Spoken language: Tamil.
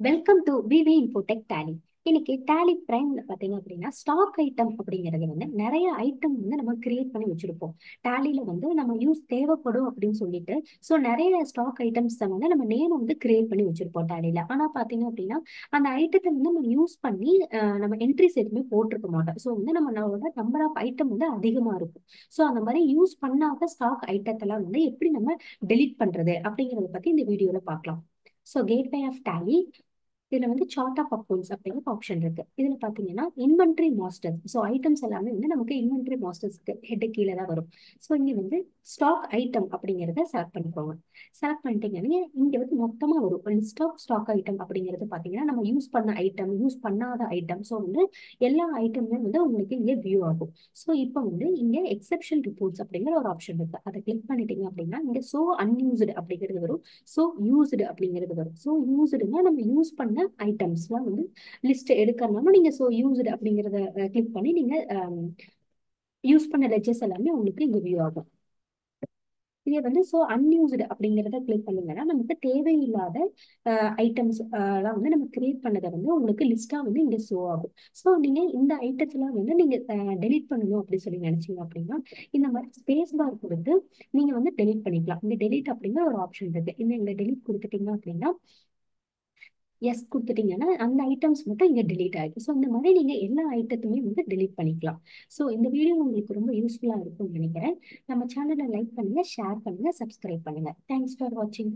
Welcome to VV Infotech Tally. இன்னைக்கு டேலி பிரைம்ல பாத்தீங்க அப்படின்னா ஸ்டாக் ஐட்டம் அப்படிங்கிறது வந்து நிறைய ஐட்டம் வந்து நம்ம கிரியேட் பண்ணி வச்சிருப்போம். டேலில வந்து நம்ம யூஸ் தேவைப்படும் அப்படின்னு சொல்லிட்டு நிறைய ஸ்டாக் ஐட்டம்ஸ் வந்து நம்ம நேம் வந்து கிரியேட் பண்ணி வச்சிருப்போம் டேலில. ஆனா பாத்தீங்க அப்படின்னா அந்த ஐட்டத்தை வந்து நம்ம யூஸ் பண்ணி நம்ம என்ட்ரிஸ் எதுவுமே போட்டிருக்க மாட்டோம். நம்மளோட நம்பர் ஆஃப் ஐட்டம் வந்து அதிகமா இருக்கும். அந்த மாதிரி யூஸ் பண்ணாத ஸ்டாக் ஐட்டத்தெல்லாம் வந்து எப்படி நம்ம டெலீட் பண்றது அப்படிங்கறத பத்தி இந்த வீடியோல பார்க்கலாம். Gateway of Tally. இதுல வந்து சார்ட் ஆஃப் அக்கௌண்ட்ஸ் அப்படிங்கிற ஆப்ஷன் இருக்கு. இதுல பாத்தீங்கன்னா இன்வென்ட்ரி மாஸ்டர். ஐட்டம்ஸ் எல்லாமே வந்து நமக்கு இன்வென்ட்ரி மாஸ்டர்ஸ்க்கு ஹெட் கீழே தான் வரும். இங்க வந்து ஸ்டாக் ஐட்டம் அப்படிங்கறத செலக்ட் பண்ணிக்கோங்க. செலக்ட் பண்ணிட்டீங்கன்னா இங்க வந்து மொத்தமா வரும் லிஸ்ட் ஆஃப் ஸ்டாக் ஐட்டம் அப்படிங்கிறது பாத்தீங்கன்னா நம்ம யூஸ் பண்ண ஐட்டம், யூஸ் பண்ணாத ஐட்டம். வந்து எல்லா ஐட்டமுமே வந்து உங்களுக்கு இங்க வியூ ஆகும். இப்போ வந்து இங்க எக்ஸெப்ஷன் ரிப்போர்ட்ஸ் அப்படிங்கிற ஒரு ஆப்ஷன் இருக்கு. அதை கிளிக் பண்ணிட்டீங்க அப்படின்னா இங்க அன்யூஸ்டு அப்படிங்கிறது வரும். யூஸ்டு அப்படிங்கிறது வரும். யூஸ்டுன்னா நம்ம யூஸ் பண்ண ஐட்டம்ஸ்லாம் வந்து லிஸ்ட் எடுக்கறனால நீங்க யூஸ்டு அப்படிங்கிறத கிளிக் பண்ணி நீங்க யூஸ் பண்ண லெட்ஜஸ் எல்லாமே உங்களுக்கு இங்க வியூ ஆகும். இதே வந்து அன்யூஸ்டு அப்படிங்கிறத கிளிக் பண்ணீங்கன்னா நமக்கு தேவையில்லாத ஐட்டம்ஸ் எல்லாம் வந்து நம்ம கிரியேட் பண்ணதை வந்து உங்களுக்கு லிஸ்டா வந்து இங்க ஷோ ஆகும். நீங்க இந்த ஐட்டத்தெல்லாம் வந்து நீங்க டெலீட் பண்ணணும் அப்படின்னு சொல்லி நினைச்சீங்க அப்படின்னா இந்த மாதிரி ஸ்பேஸ் பார் கொடுத்து நீங்க வந்து டெலீட் பண்ணிக்கலாம். இந்த டெலீட் அப்படிங்கிற ஒரு ஆப்ஷன் இருக்கு. இந்த டெலீட் கொடுத்துட்டீங்க அப்படின்னா எஸ் கொடுத்துட்டீங்கன்னா அந்த ஐட்டம்ஸ் மட்டும் இங்க டெலீட் ஆயிடும். இந்த மாதிரி நீங்க எல்லா ஐட்டத்தையுமே வந்து டெலீட் பண்ணிக்கலாம். இந்த வீடியோ உங்களுக்கு ரொம்ப யூஸ்ஃபுல்லா இருக்கும்னு நினைக்கிறேன். நம்ம சேனலை லைக் பண்ணுங்க, ஷேர் பண்ணுங்க, சப்ஸ்கிரைப் பண்ணுங்க. தேங்க்ஸ் ஃபார் வாட்சிங்.